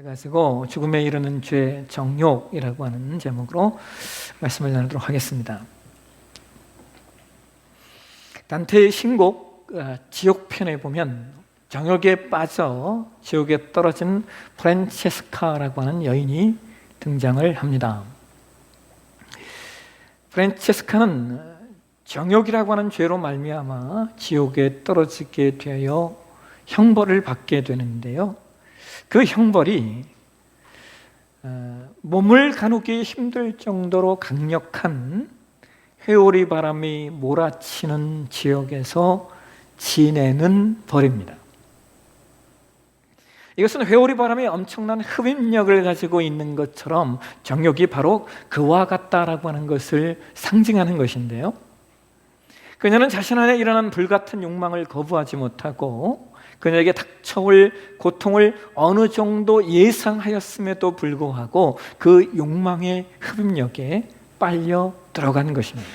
가지고 죽음에 이르는 죄 정욕이라고 하는 제목으로 말씀을 나누도록 하겠습니다. 단테의 신곡 지옥편에 보면 정욕에 빠져 지옥에 떨어진 프란체스카라고 하는 여인이 등장을 합니다. 프란체스카는 정욕이라고 하는 죄로 말미암아 지옥에 떨어지게 되어 형벌을 받게 되는데요, 그 형벌이 몸을 가누기 힘들 정도로 강력한 회오리 바람이 몰아치는 지역에서 지내는 벌입니다. 이것은 회오리 바람이 엄청난 흡입력을 가지고 있는 것처럼 정욕이 바로 그와 같다라고 하는 것을 상징하는 것인데요, 그녀는 자신 안에 일어난 불같은 욕망을 거부하지 못하고 그녀에게 닥쳐올 고통을 어느 정도 예상하였음에도 불구하고 그 욕망의 흡입력에 빨려 들어간 것입니다.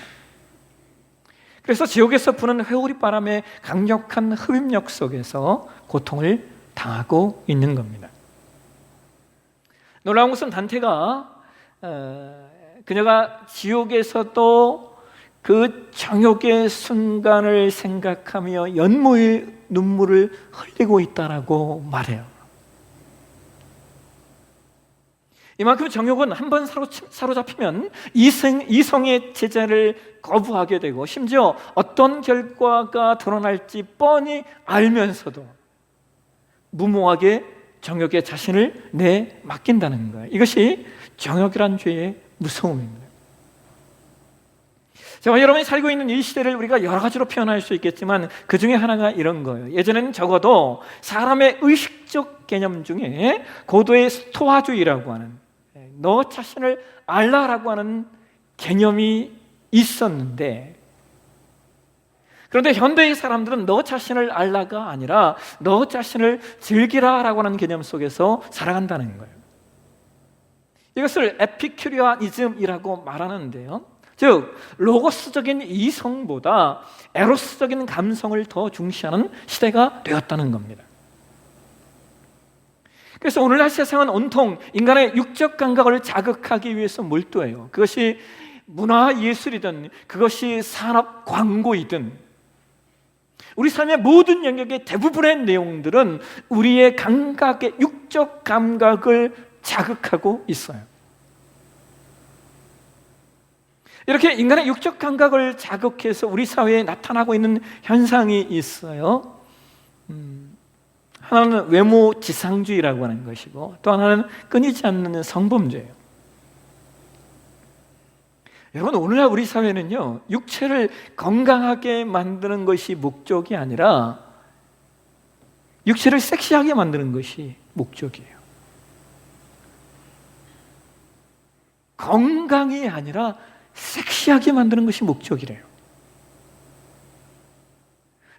그래서 지옥에서 부는 회오리 바람의 강력한 흡입력 속에서 고통을 당하고 있는 겁니다. 놀라운 것은 단테가 그녀가 지옥에서도 그 정욕의 순간을 생각하며 연모의 눈물을 흘리고 있다라고 말해요. 이만큼 정욕은 한번 사로잡히면 이성의 제자를 거부하게 되고 심지어 어떤 결과가 드러날지 뻔히 알면서도 무모하게 정욕에 자신을 내맡긴다는 거예요. 이것이 정욕이란 죄의 무서움입니다. 여러분이 살고 있는 이 시대를 우리가 여러 가지로 표현할 수 있겠지만 그 중에 하나가 이런 거예요. 예전에는 적어도 사람의 의식적 개념 중에 고도의 스토아주의라고 하는, 너 자신을 알라라고 하는 개념이 있었는데, 그런데 현대의 사람들은 너 자신을 알라가 아니라 너 자신을 즐기라라고 하는 개념 속에서 살아간다는 거예요. 이것을 에피큐리아니즘이라고 말하는데요, 즉 로고스적인 이성보다 에로스적인 감성을 더 중시하는 시대가 되었다는 겁니다. 그래서 오늘날 세상은 온통 인간의 육적 감각을 자극하기 위해서 몰두해요. 그것이 문화 예술이든 그것이 산업 광고이든 우리 삶의 모든 영역의 대부분의 내용들은 우리의 감각의 육적 감각을 자극하고 있어요. 이렇게 인간의 육적 감각을 자극해서 우리 사회에 나타나고 있는 현상이 있어요. 하나는 외모 지상주의라고 하는 것이고, 또 하나는 끊이지 않는 성범죄예요. 여러분, 오늘날 우리 사회는요, 육체를 건강하게 만드는 것이 목적이 아니라 육체를 섹시하게 만드는 것이 목적이에요. 건강이 아니라 섹시하게 만드는 것이 목적이래요.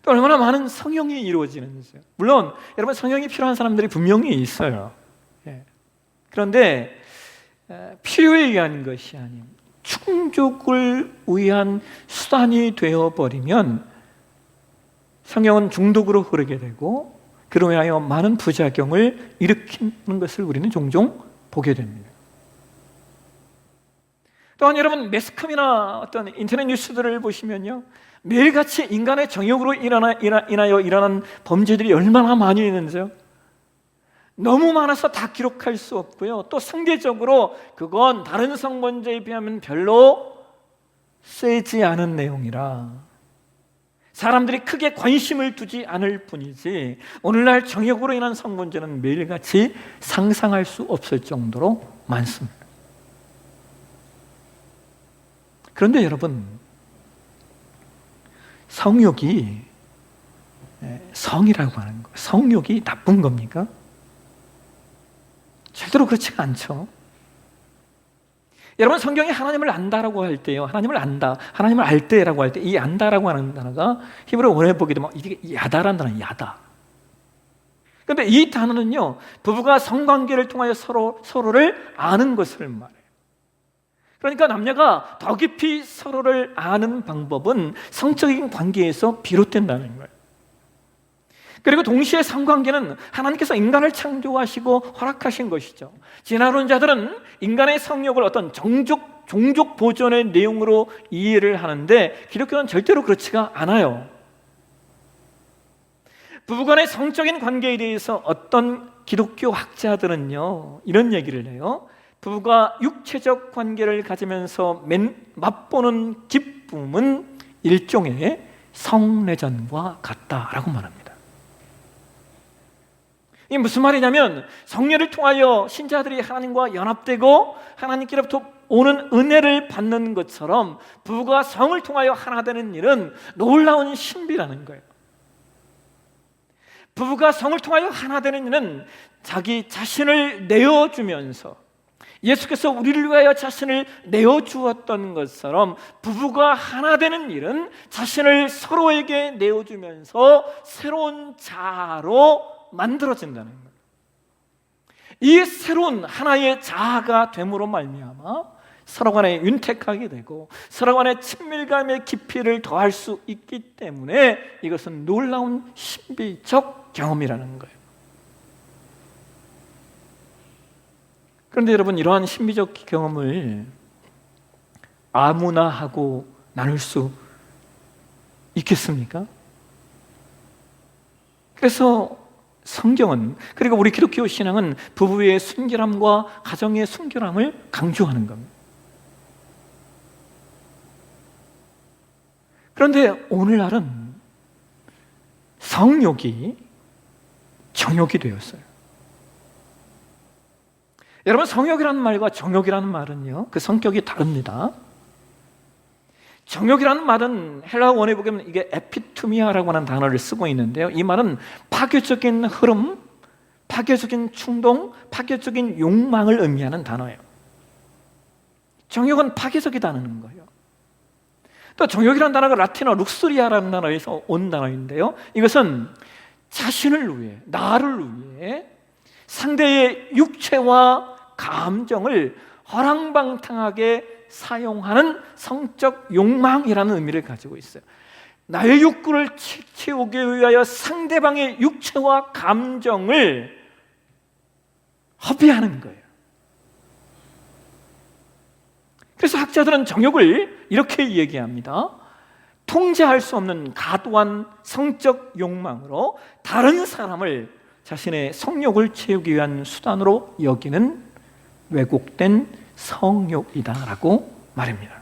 또 얼마나 많은 성형이 이루어지는지요. 물론 여러분, 성형이 필요한 사람들이 분명히 있어요. 그런데 필요에 의한 것이 아닌 충족을 위한 수단이 되어버리면 성형은 중독으로 흐르게 되고 그로 인하여 많은 부작용을 일으키는 것을 우리는 종종 보게 됩니다. 또한 여러분, 매스컴이나 어떤 인터넷 뉴스들을 보시면요, 매일같이 인간의 정욕으로 인하여 일어난 범죄들이 얼마나 많이 있는지요. 너무 많아서 다 기록할 수 없고요, 또 상대적으로 그건 다른 성범죄에 비하면 별로 세지 않은 내용이라 사람들이 크게 관심을 두지 않을 뿐이지, 오늘날 정욕으로 인한 성범죄는 매일같이 상상할 수 없을 정도로 많습니다. 그런데 여러분, 성욕이 성이라고 하는 거, 성욕이 나쁜 겁니까? 절대로 그렇지가 않죠. 여러분, 성경이 하나님을 안다라고 할 때요, 하나님을 안다, 하나님을 알 때라고 할 때 이 안다라고 하는 단어가 히브리 원어에 보게 되면 이게 야다라는 단어는 야다. 그런데 이 단어는요, 부부가 성관계를 통하여 서로를 아는 것을 말해요. 그러니까 남녀가 더 깊이 서로를 아는 방법은 성적인 관계에서 비롯된다는 거예요. 그리고 동시에 성관계는 하나님께서 인간을 창조하시고 허락하신 것이죠. 진화론자들은 인간의 성욕을 어떤 종족 보존의 내용으로 이해를 하는데 기독교는 절대로 그렇지가 않아요. 부부간의 성적인 관계에 대해서 어떤 기독교 학자들은요, 이런 얘기를 해요. 부부가 육체적 관계를 가지면서 맛보는 기쁨은 일종의 성례전과 같다라고 말합니다. 이게 무슨 말이냐면 성례를 통하여 신자들이 하나님과 연합되고 하나님께로부터 오는 은혜를 받는 것처럼 부부가 성을 통하여 하나 되는 일은 놀라운 신비라는 거예요. 부부가 성을 통하여 하나 되는 일은 자기 자신을 내어주면서 예수께서 우리를 위하여 자신을 내어주었던 것처럼 부부가 하나 되는 일은 자신을 서로에게 내어주면서 새로운 자아로 만들어진다는 거예요. 이 새로운 하나의 자아가 됨으로 말미암아 서로 간에 윤택하게 되고 서로 간에 친밀감의 깊이를 더할 수 있기 때문에 이것은 놀라운 신비적 경험이라는 거예요. 그런데 여러분, 이러한 신비적 경험을 아무나 하고 나눌 수 있겠습니까? 그래서 성경은, 그리고 우리 기독교 신앙은 부부의 순결함과 가정의 순결함을 강조하는 겁니다. 그런데 오늘날은 성욕이 정욕이 되었어요. 여러분, 성욕이라는 말과 정욕이라는 말은요, 그 성격이 다릅니다. 정욕이라는 말은 헬라어 원어에 보면 이게 에피투미아라고 하는 단어를 쓰고 있는데요, 이 말은 파괴적인 흐름, 파괴적인 충동, 파괴적인 욕망을 의미하는 단어예요. 정욕은 파괴적이다는 거예요. 또 정욕이라는 단어가 라틴어 룩스리아라는 단어에서 온 단어인데요, 이것은 자신을 위해, 나를 위해 상대의 육체와 감정을 허랑방탕하게 사용하는 성적 욕망이라는 의미를 가지고 있어요. 나의 욕구를 채우기 위하여 상대방의 육체와 감정을 허비하는 거예요. 그래서 학자들은 정욕을 이렇게 얘기합니다. 통제할 수 없는 과도한 성적 욕망으로 다른 사람을 자신의 성욕을 채우기 위한 수단으로 여기는 왜곡된 성욕이다라고 말입니다.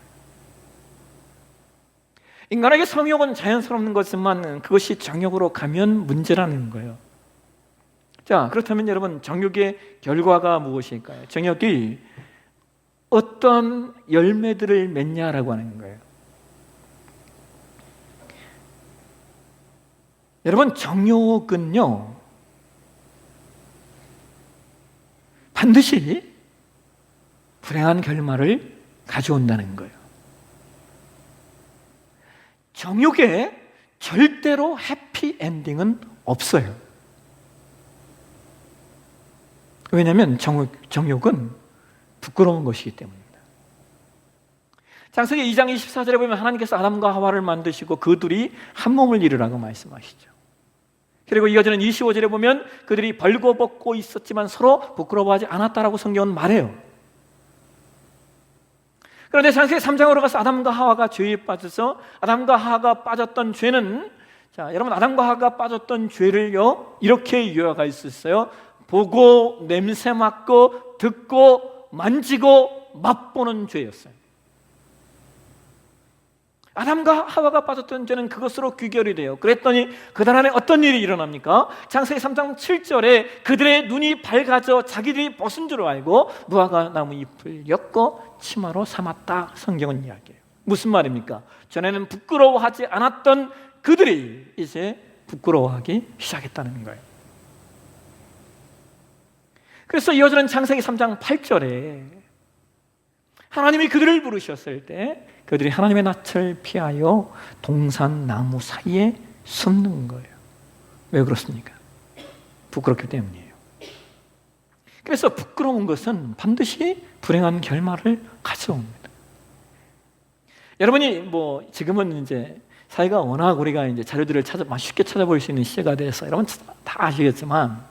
인간에게 성욕은 자연스러운 것이지만 그것이 정욕으로 가면 문제라는 거예요. 자, 그렇다면 여러분, 정욕의 결과가 무엇일까요? 정욕이 어떤 열매들을 맺냐라고 하는 거예요. 여러분, 정욕은요, 반드시 불행한 결말을 가져온다는 거예요. 정욕에 절대로 해피엔딩은 없어요. 왜냐하면 정욕은 부끄러운 것이기 때문입니다. 창세기 2장 24절에 보면 하나님께서 아담과 하와를 만드시고 그 둘이 한 몸을 이루라고 말씀하시죠. 그리고 이어지는 25절에 보면 그들이 벌거벗고 있었지만 서로 부끄러워하지 않았다라고 성경은 말해요. 그런데 창세기 3장으로 가서 아담과 하와가 죄에 빠져서 아담과 하와가 빠졌던 죄는, 자, 여러분, 아담과 하와가 빠졌던 죄를요, 이렇게 요약할 수 있어요. 보고 냄새 맡고 듣고 만지고 맛보는 죄였어요. 아담과 하와가 빠졌던 죄는 그것으로 귀결이 돼요. 그랬더니 그날 안에 어떤 일이 일어납니까? 창세기 3장 7절에 그들의 눈이 밝아져 자기들이 벗은 줄 알고 무화과 나무 잎을 엮어 치마로 삼았다, 성경은 이야기해요. 무슨 말입니까? 전에는 부끄러워하지 않았던 그들이 이제 부끄러워하기 시작했다는 거예요. 그래서 이어지는 창세기 3장 8절에 하나님이 그들을 부르셨을 때 그들이 하나님의 낯을 피하여 동산 나무 사이에 숨는 거예요. 왜 그렇습니까? 부끄럽기 때문이에요. 그래서 부끄러운 것은 반드시 불행한 결말을 가져옵니다. 여러분이 지금은 이제 사회가 워낙 우리가 이제 자료들을 쉽게 찾아볼 수 있는 시대가 돼서 여러분 다 아시겠지만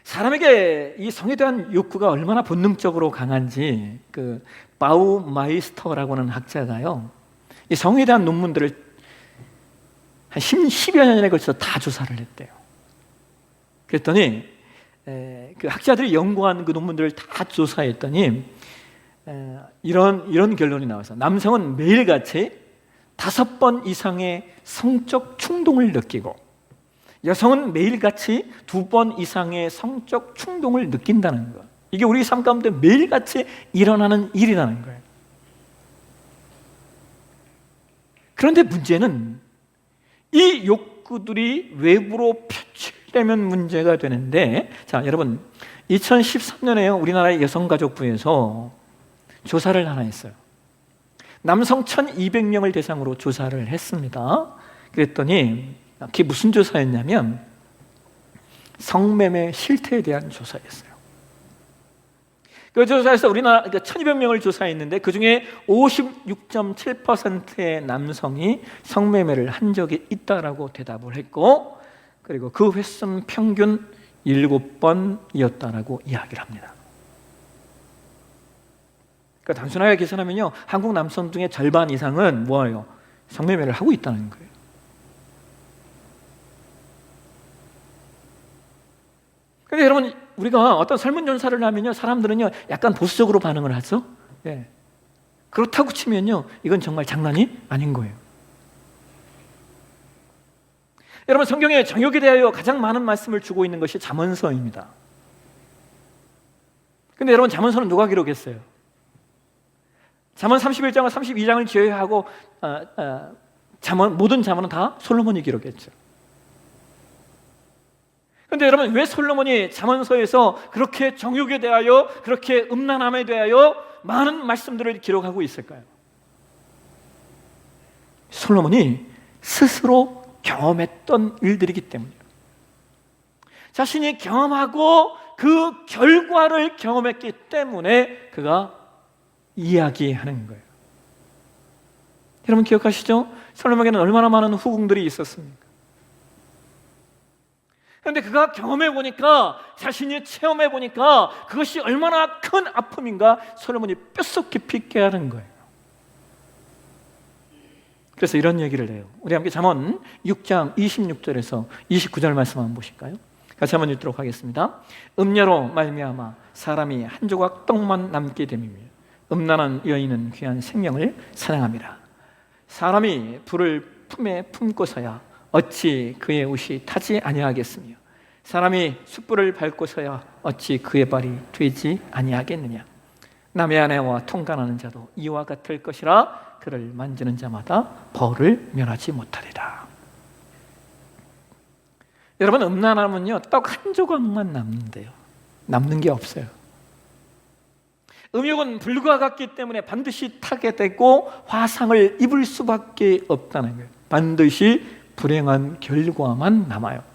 사람에게 이 성에 대한 욕구가 얼마나 본능적으로 강한지 그 바우마이스터라고 하는 학자가요, 이 성에 대한 논문들을 한 10여 년에 걸쳐서 다 조사를 했대요. 그랬더니 그 학자들이 연구한 그 논문들을 다 조사했더니 이런 결론이 나와서 남성은 매일같이 5번 이상의 성적 충동을 느끼고 여성은 매일같이 2번 이상의 성적 충동을 느낀다는 것. 이게 우리 삶 가운데 매일같이 일어나는 일이라는 거예요. 그런데 문제는 이 욕구들이 외부로 표출되면 문제가 되는데, 자, 여러분 2013년에 우리나라의 여성가족부에서 조사를 하나 했어요. 남성 1200명을 대상으로 조사를 했습니다. 그랬더니 그게 무슨 조사였냐면 성매매 실태에 대한 조사였어요. 그 조사에서 우리나라 1200명을 조사했는데 그중에 56.7%의 남성이 성매매를 한 적이 있다라고 대답을 했고, 그리고 그 횟수는 평균 7번이었다라고 이야기를 합니다. 그러니까 단순하게 계산하면요, 한국 남성 중에 절반 이상은 뭐예요? 성매매를 하고 있다는 거예요. 그런데 여러분, 우리가 어떤 설문조사를 하면요, 사람들은요 약간 보수적으로 반응을 하죠. 예. 그렇다고 치면요, 이건 정말 장난이 아닌 거예요. 여러분, 성경에 정욕에 대하여 가장 많은 말씀을 주고 있는 것이 잠언서입니다. 근데 여러분, 잠언서는 누가 기록했어요? 잠언 31장과 32장을 제외하고 모든 잠언은 다 솔로몬이 기록했죠. 그런데 여러분, 왜 솔로몬이 잠언서에서 그렇게 정욕에 대하여, 그렇게 음란함에 대하여 많은 말씀들을 기록하고 있을까요? 솔로몬이 스스로 경험했던 일들이기 때문이에요. 자신이 경험하고 그 결과를 경험했기 때문에 그가 이야기하는 거예요. 여러분 기억하시죠? 솔로몬에게는 얼마나 많은 후궁들이 있었습니까? 그런데 그가 경험해 보니까, 자신이 체험해 보니까 그것이 얼마나 큰 아픔인가 솔로몬이 뼛속 깊이 깨달은 거예요. 그래서 이런 얘기를 해요. 우리 함께 잠언 6장 26절에서 29절 말씀 한번 보실까요? 같이 한번 읽도록 하겠습니다. 음녀로 말미암아 사람이 한 조각 떡만 남게 됨이며 음란한 여인은 귀한 생명을 사랑함이라. 사람이 불을 품에 품고서야 어찌 그의 옷이 타지 아니하겠으며 사람이 숯불을 밟고서야 어찌 그의 발이 되지 아니하겠느냐. 남의 아내와 통간하는 자도 이와 같을 것이라. 그를 만지는 자마다 벌을 면하지 못하리라. 여러분, 음란함은요 떡 한 조각만 남는데요, 남는 게 없어요. 음욕은 불과 같기 때문에 반드시 타게 되고 화상을 입을 수밖에 없다는 거예요. 반드시 불행한 결과만 남아요.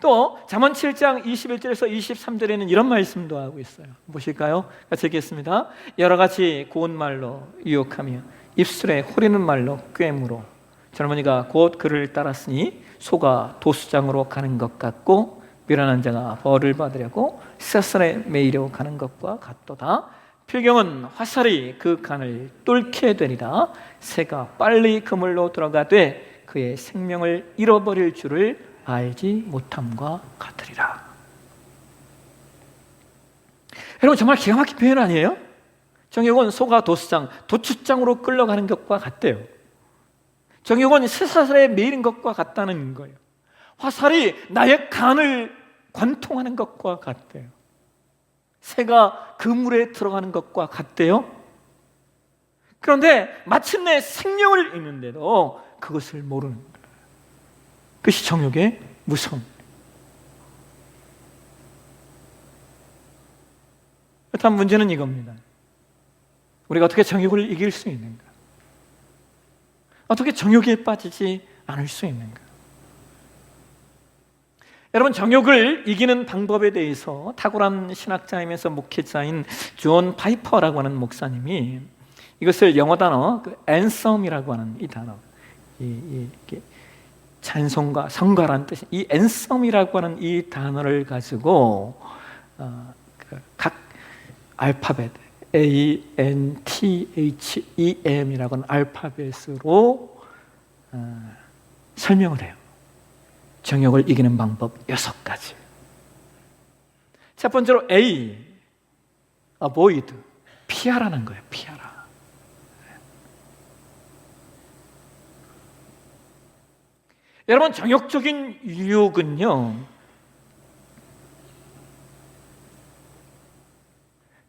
또 잠언 7장 21절에서 23절에는 이런 말씀도 하고 있어요. 보실까요? 같이 읽겠습니다. 여러 가지 고운 말로 유혹하며 입술에 호리는 말로 꿰물어 젊은이가 곧 그를 따랐으니 소가 도수장으로 가는 것 같고 미련한 자가 벌을 받으려고 쇠살에 매이려 가는 것과 같도다. 필경은 화살이 그 간을 뚫게 되리라. 새가 빨리 그물로 들어가되 그의 생명을 잃어버릴 줄을 알지 못함과 같으리라. 여러분, 정말 기가 막힌 표현 아니에요? 정욕은 소가 도추장으로 끌려가는 것과 같대요. 정욕은 쇠사슬에 매이는 것과 같다는 거예요. 화살이 나의 간을 관통하는 것과 같대요. 새가 그물에 들어가는 것과 같대요. 그런데 마침내 생명을 잃는데도 그것을 모르는 거예요. 그것이 정욕의 무서움. 그렇다면 문제는 이겁니다. 우리가 어떻게 정욕을 이길 수 있는가? 어떻게 정욕에 빠지지 않을 수 있는가? 여러분, 정욕을 이기는 방법에 대해서 탁월한 신학자이면서 목회자인 존 파이퍼라고 하는 목사님이 이것을 영어 단어 앤썸이라고 하는 이 단어, 이게 찬송가, 성가라는 뜻이, 이 앤썸이라고 하는 이 단어를 가지고 각 알파벳 ANTHEM이라고 하는 알파벳으로 설명을 해요. 정욕을 이기는 방법 6가지. 첫 번째로 A, avoid, 피하라는 거예요. 피하라. 여러분, 정욕적인 유혹은요,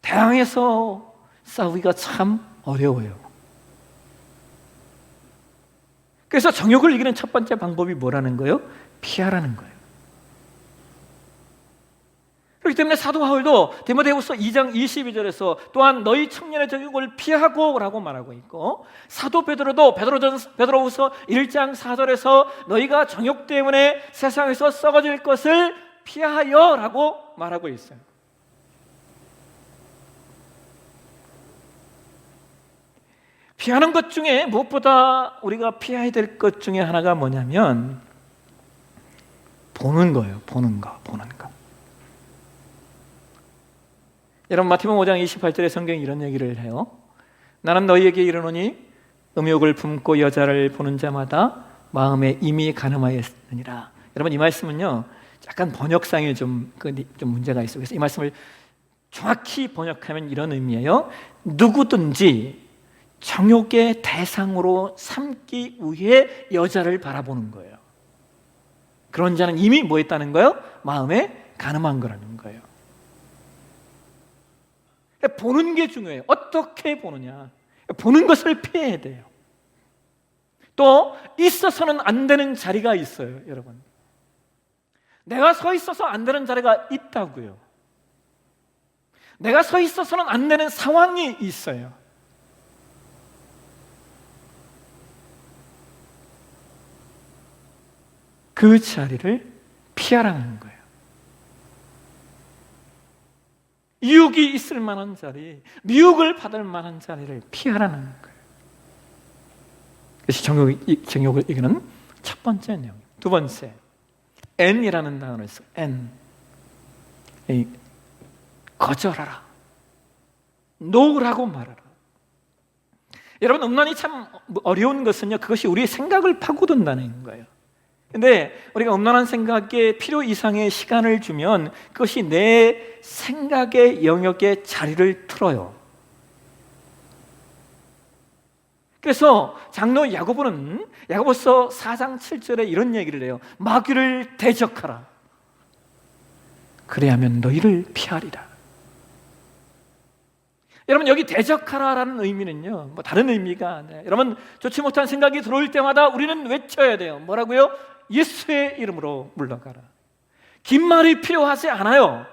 대항해서 싸우기가 참 어려워요. 그래서 정욕을 이기는 첫 번째 방법이 뭐라는 거예요? 피하라는 거예요. 그렇기 때문에 사도 바울도 디모데후서 2장 22절에서 또한 너희 청년의 정욕을 피하고 라고 말하고 있고, 사도 베드로도 베드로후서 1장 4절에서 너희가 정욕 때문에 세상에서 썩어질 것을 피하여 라고 말하고 있어요. 피하는 것 중에 무엇보다 우리가 피해야 될 것 중에 하나가 뭐냐면 보는 거예요. 보는 거. 여러분, 마태복음 5장 28절에 성경이 이런 얘기를 해요. 나는 너희에게 이르노니 음욕을 품고 여자를 보는 자마다 마음에 이미 간음하였느니라. 여러분, 이 말씀은요, 약간 번역상에 좀 문제가 있어요. 그래서 이 말씀을 정확히 번역하면 이런 의미예요. 누구든지 정욕의 대상으로 삼기 위해 여자를 바라보는 거예요. 그런 자는 이미 뭐 했다는 거예요? 마음에 간음한 거라는 거예요. 보는 게 중요해요. 어떻게 보느냐. 보는 것을 피해야 돼요. 또 있어서는 안 되는 자리가 있어요, 여러분. 내가 서 있어서 안 되는 자리가 있다고요. 내가 서 있어서는 안 되는 상황이 있어요. 그 자리를 피하라는 거예요. 유혹이 있을 만한 자리, 미혹을 받을 만한 자리를 피하라는 거예요. 그래서 정욕을 이기는 첫 번째 내용. 두 번째, N이라는 단어를 써요. N. 거절하라. 노라고 말하라. 여러분, 음란이 참 어려운 것은요, 그것이 우리의 생각을 파고든다는 거예요. 근데 우리가 음란한 생각에 필요 이상의 시간을 주면 그것이 내 생각의 영역에 자리를 틀어요. 그래서 장로 야고보는 야고보서 4장 7절에 이런 얘기를 해요. 마귀를 대적하라. 그래야면 너희를 피하리라. 여러분, 여기 대적하라라는 의미는요, 뭐 다른 의미가 아니라, 여러분, 좋지 못한 생각이 들어올 때마다 우리는 외쳐야 돼요. 뭐라고요? 예수의 이름으로 물러가라. 긴 말이 필요하지 않아요.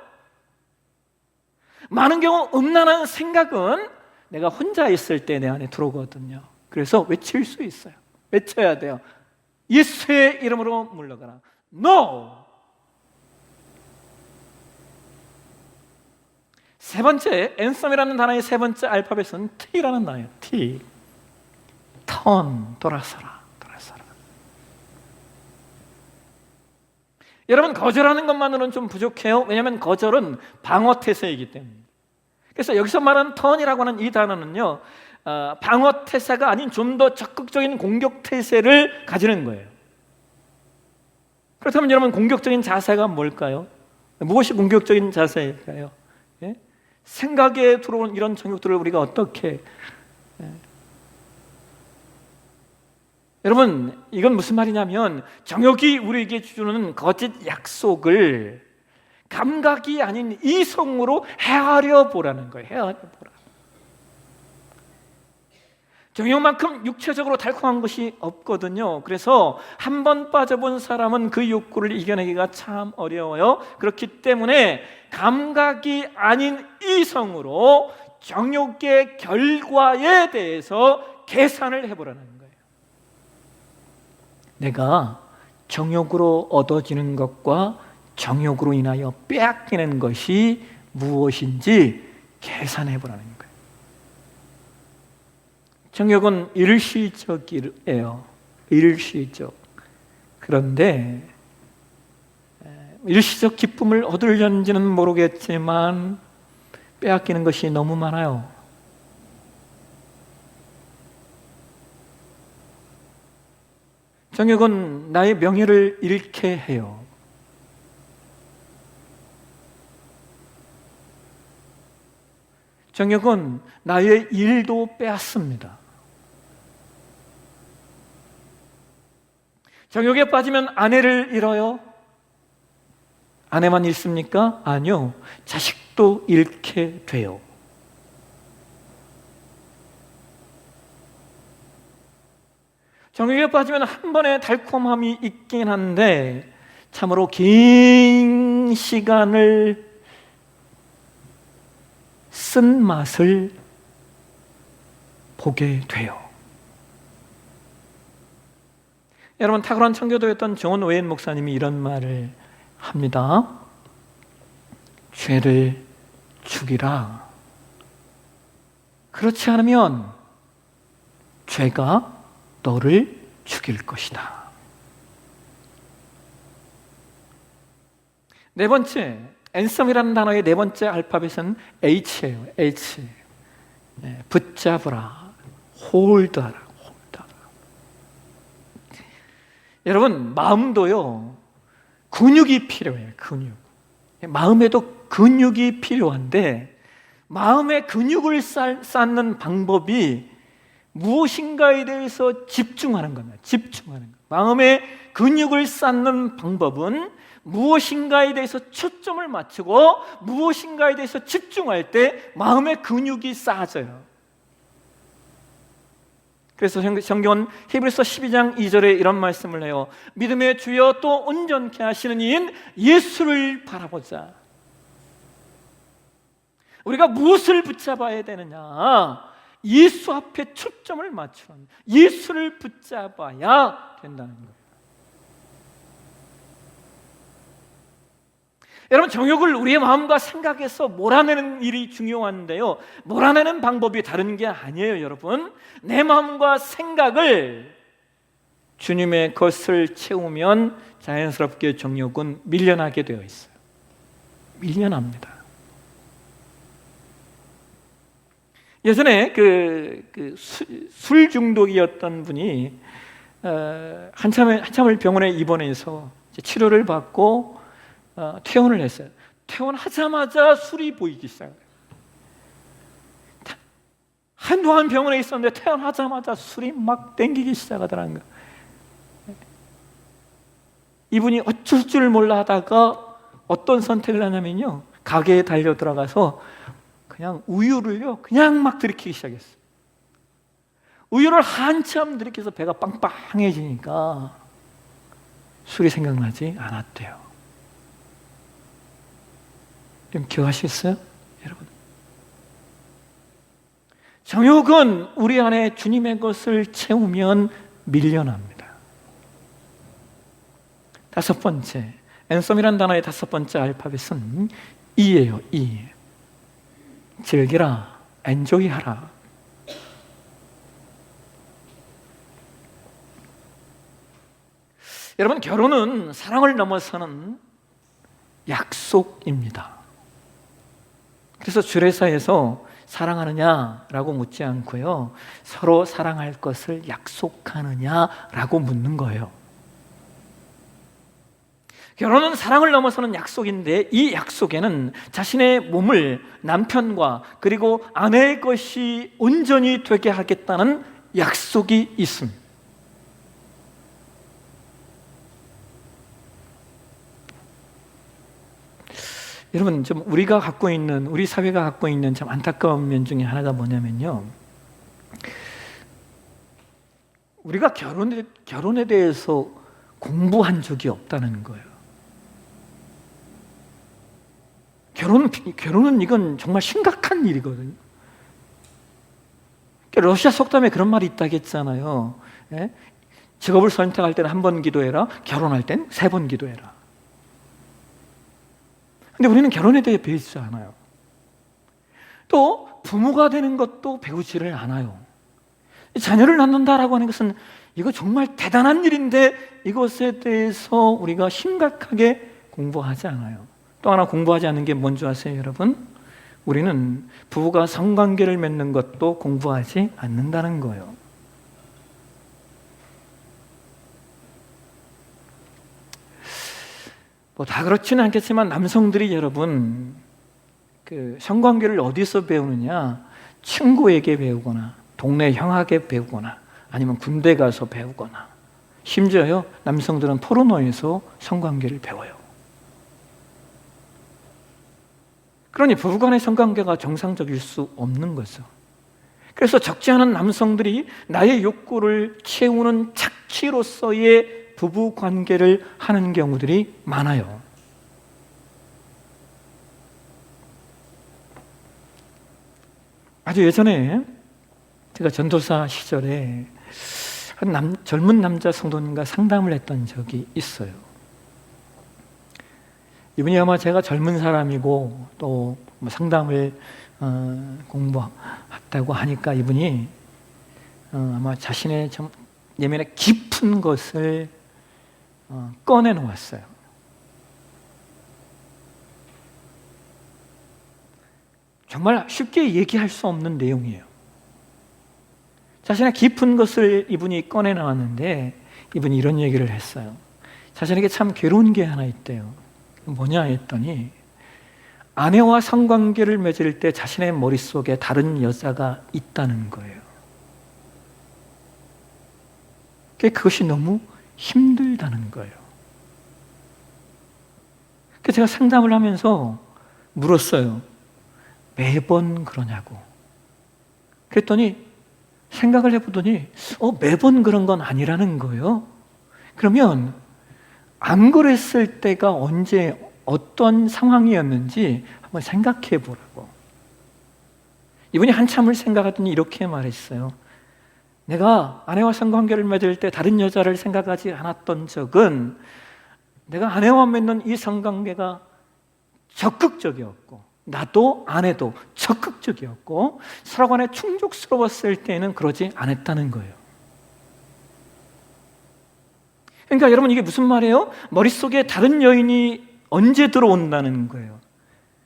많은 경우 음란한 생각은 내가 혼자 있을 때 내 안에 들어오거든요. 그래서 외칠 수 있어요. 외쳐야 돼요. 예수의 이름으로 물러가라. No! 세 번째, 앤썸이라는 단어의 세 번째 알파벳은 T라는 단어예요. T. 돌아서라. 여러분, 거절하는 것만으로는 좀 부족해요. 왜냐하면 거절은 방어 태세이기 때문에. 그래서 여기서 말하는 턴이라고 하는 이 단어는요, 방어 태세가 아닌 좀 더 적극적인 공격 태세를 가지는 거예요. 그렇다면 여러분, 공격적인 자세가 뭘까요? 무엇이 공격적인 자세일까요? 예? 생각에 들어오는 이런 정욕들을 우리가 어떻게 여러분, 이건 무슨 말이냐면 정욕이 우리에게 주는 거짓 약속을 감각이 아닌 이성으로 헤아려 보라는 거예요. 헤아려 보라. 정욕만큼 육체적으로 달콤한 것이 없거든요. 그래서 한 번 빠져본 사람은 그 욕구를 이겨내기가 참 어려워요. 그렇기 때문에 감각이 아닌 이성으로 정욕의 결과에 대해서 계산을 해보라는 거예요. 내가 정욕으로 얻어지는 것과 정욕으로 인하여 빼앗기는 것이 무엇인지 계산해 보라는 거예요. 정욕은 일시적이에요. 일시적. 그런데 일시적 기쁨을 얻으려는지는 모르겠지만 빼앗기는 것이 너무 많아요. 정욕은 나의 명예를 잃게 해요. 정욕은 나의 일도 빼앗습니다. 정욕에 빠지면 아내를 잃어요? 아내만 잃습니까? 아니요. 자식도 잃게 돼요. 정욕에 빠지면 한 번의 달콤함이 있긴 한데 참으로 긴 시간을 쓴 맛을 보게 돼요. 여러분, 탁월한 청교도였던 정원 웨인 목사님이 이런 말을 합니다. 죄를 죽이라. 그렇지 않으면 죄가 너를 죽일 것이다. 네 번째, 앤썸이라는 단어의 네 번째 알파벳은 H예요. H. 붙잡으라, 홀드하라, 홀드하라. 여러분, 마음도요 근육이 필요해요. 근육. 마음에도 근육이 필요한데 마음의 근육을 쌓는 방법이 무엇인가에 대해서 집중하는 겁니다. 집중하는 것. 마음의 근육을 쌓는 방법은 무엇인가에 대해서 초점을 맞추고 무엇인가에 대해서 집중할 때 마음의 근육이 쌓아져요. 그래서 성경은 히브리서 12장 2절에 이런 말씀을 해요. 믿음의 주여 또 온전케 하시는 이인 예수를 바라보자. 우리가 무엇을 붙잡아야 되느냐? 예수 앞에 초점을 맞추는, 예수를 붙잡아야 된다는 거예요. 여러분, 정욕을 우리의 마음과 생각에서 몰아내는 일이 중요한데요, 몰아내는 방법이 다른 게 아니에요. 여러분, 내 마음과 생각을 주님의 것을 채우면 자연스럽게 정욕은 밀려나게 되어 있어요. 밀려납니다. 예전에 술 중독이었던 분이 한참을 병원에 입원해서 치료를 받고 퇴원을 했어요. 퇴원하자마자 술이 보이기 시작해요. 한동안 병원에 있었는데 퇴원하자마자 술이 막 땡기기 시작하더라는 거예요. 이분이 어쩔 줄 몰라 하다가 어떤 선택을 하냐면요, 가게에 달려 들어가서 그냥 우유를요 그냥 막 들이키기 시작했어요. 우유를 한참 들이켜서 배가 빵빵해지니까 술이 생각나지 않았대요. 좀 기억하시겠어요? 여러분, 정욕은 우리 안에 주님의 것을 채우면 밀려납니다. 다섯 번째, 앤썸이라는 단어의 다섯 번째 알파벳은 E예요. E. 즐기라, 엔조이하라. 여러분, 결혼은 사랑을 넘어서는 약속입니다. 그래서 주례사에서 사랑하느냐라고 묻지 않고요, 서로 사랑할 것을 약속하느냐라고 묻는 거예요. 결혼은 사랑을 넘어서는 약속인데 이 약속에는 자신의 몸을 남편과 그리고 아내의 것이 온전히 되게 하겠다는 약속이 있습니다. 여러분, 좀 우리가 갖고 있는, 우리 사회가 갖고 있는 참 안타까운 면 중에 하나가 뭐냐면요, 우리가 결혼에 대해서 공부한 적이 없다는 거예요. 결혼은 이건 정말 심각한 일이거든요. 러시아 속담에 그런 말이 있다고 했잖아요. 예? 직업을 선택할 때는 한 번 기도해라, 결혼할 때는 3번 기도해라. 근데 우리는 결혼에 대해 배우지 않아요. 또 부모가 되는 것도 배우지를 않아요. 자녀를 낳는다라고 하는 것은 이거 정말 대단한 일인데 이것에 대해서 우리가 심각하게 공부하지 않아요. 또 하나 공부하지 않는 게 뭔지 아세요, 여러분? 우리는 부부가 성관계를 맺는 것도 공부하지 않는다는 거예요. 뭐 다 그렇지는 않겠지만 남성들이 여러분 그 성관계를 어디서 배우느냐? 친구에게 배우거나 동네 형에게 배우거나 아니면 군대 가서 배우거나 심지어요 남성들은 포르노에서 성관계를 배워요. 그러니 부부간의 성관계가 정상적일 수 없는 거죠. 그래서 적지 않은 남성들이 나의 욕구를 채우는 착취로서의 부부 관계를 하는 경우들이 많아요. 아주 예전에 제가 전도사 시절에 한 젊은 남자 성도님과 상담을 했던 적이 있어요. 이분이 아마 제가 젊은 사람이고 또 뭐 상담을 공부했다고 하니까 이분이 아마 자신의 좀 내면의 깊은 것을 꺼내놓았어요. 정말 쉽게 얘기할 수 없는 내용이에요. 자신의 깊은 것을 이분이 꺼내나왔는데 이분이 이런 얘기를 했어요. 자신에게 참 괴로운 게 하나 있대요. 뭐냐 했더니 아내와 성관계를 맺을 때 자신의 머릿속에 다른 여자가 있다는 거예요. 그것이 너무 힘들다는 거예요. 그래서 제가 상담을 하면서 물었어요. 매번 그러냐고. 그랬더니 생각을 해보더니 매번 그런 건 아니라는 거예요. 그러면 안 그랬을 때가 언제 어떤 상황이었는지 한번 생각해 보라고. 이분이 한참을 생각하더니 이렇게 말했어요. 내가 아내와 성관계를 맺을 때 다른 여자를 생각하지 않았던 적은 내가 아내와 맺는 이 성관계가 적극적이었고 나도 아내도 적극적이었고 서로 간에 충족스러웠을 때는 그러지 않았다는 거예요. 그러니까 여러분 이게 무슨 말이에요? 머릿속에 다른 여인이 언제 들어온다는 거예요.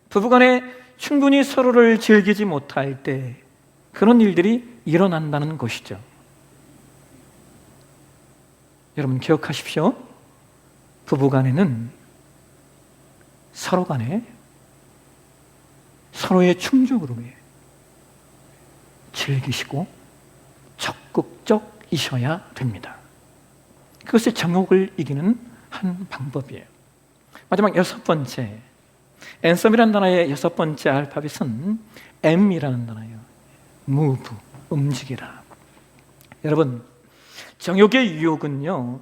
부부간에 충분히 서로를 즐기지 못할 때 그런 일들이 일어난다는 것이죠. 여러분 기억하십시오. 부부간에는 서로 간에 서로의 충족으로 즐기시고 적극적이셔야 됩니다. 그것이 정욕을 이기는 한 방법이에요. 마지막 6번째, 앤썸이라는 단어의 6번째 알파벳은 M이라는 단어예요. move, 움직이라. 여러분, 정욕의 유혹은요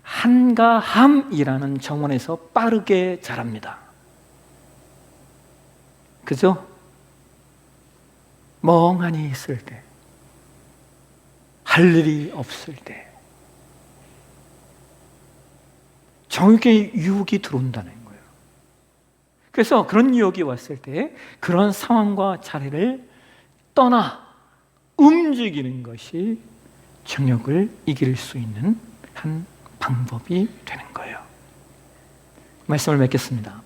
한가함이라는 정원에서 빠르게 자랍니다. 그죠? 멍하니 있을 때, 할 일이 없을 때 정욕의 유혹이 들어온다는 거예요. 그래서 그런 유혹이 왔을 때 그런 상황과 자리를 떠나 움직이는 것이 정욕을 이길 수 있는 한 방법이 되는 거예요. 말씀을 맺겠습니다.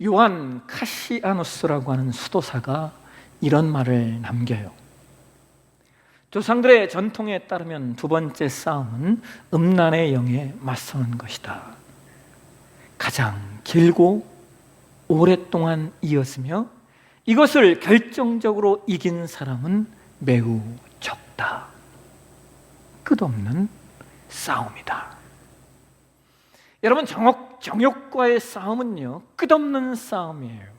요한 카시아누스라고 하는 수도사가 이런 말을 남겨요. 조상들의 전통에 따르면 두 번째 싸움은 음란의 영에 맞서는 것이다. 가장 길고 오랫동안 이었으며 이것을 결정적으로 이긴 사람은 매우 적다. 끝없는 싸움이다. 여러분, 정욕과의 싸움은요 끝없는 싸움이에요.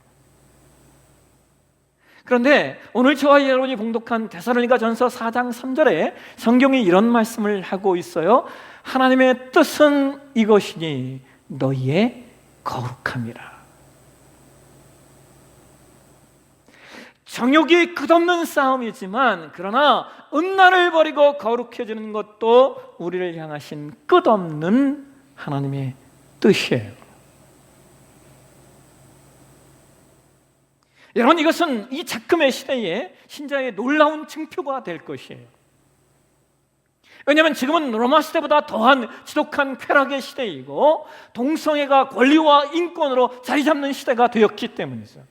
그런데 오늘 저와 여러분이 봉독한 데살로니가전서 4장 3절에 성경이 이런 말씀을 하고 있어요. 하나님의 뜻은 이것이니 너희의 거룩함이라. 정욕이 끝없는 싸움이지만 그러나 음란을 버리고 거룩해지는 것도 우리를 향하신 끝없는 하나님의 뜻이에요. 여러분, 이것은 이 작금의 시대에 신자의 놀라운 증표가 될 것이에요. 왜냐하면 지금은 로마 시대보다 더한 지독한 쾌락의 시대이고 동성애가 권리와 인권으로 자리 잡는 시대가 되었기 때문이죠.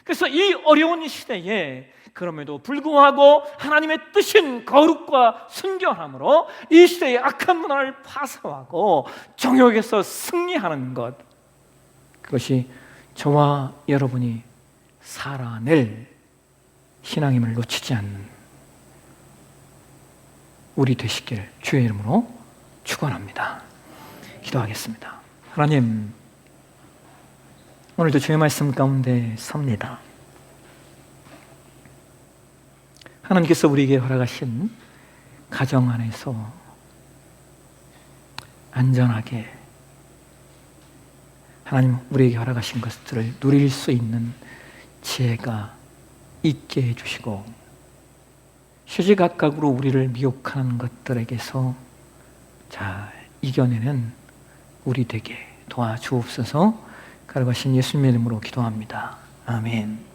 그래서 이 어려운 시대에 그럼에도 불구하고 하나님의 뜻인 거룩과 순결함으로 이 시대의 악한 문화를 파쇄하고 정욕에서 승리하는 것, 그것이 저와 여러분이 살아낼 신앙임을 놓치지 않는 우리 되시길 주의 이름으로 축원합니다. 기도하겠습니다. 하나님, 오늘도 주의 말씀 가운데 섭니다. 하나님께서 우리에게 허락하신 가정 안에서 안전하게 하나님 우리에게 허락하신 것들을 누릴 수 있는 지혜가 있게 해주시고 시시각각으로 우리를 미혹하는 것들에게서 잘 이겨내는 우리 되게 도와주옵소서. 가르가신 예수님의 이름으로 기도합니다. 아멘.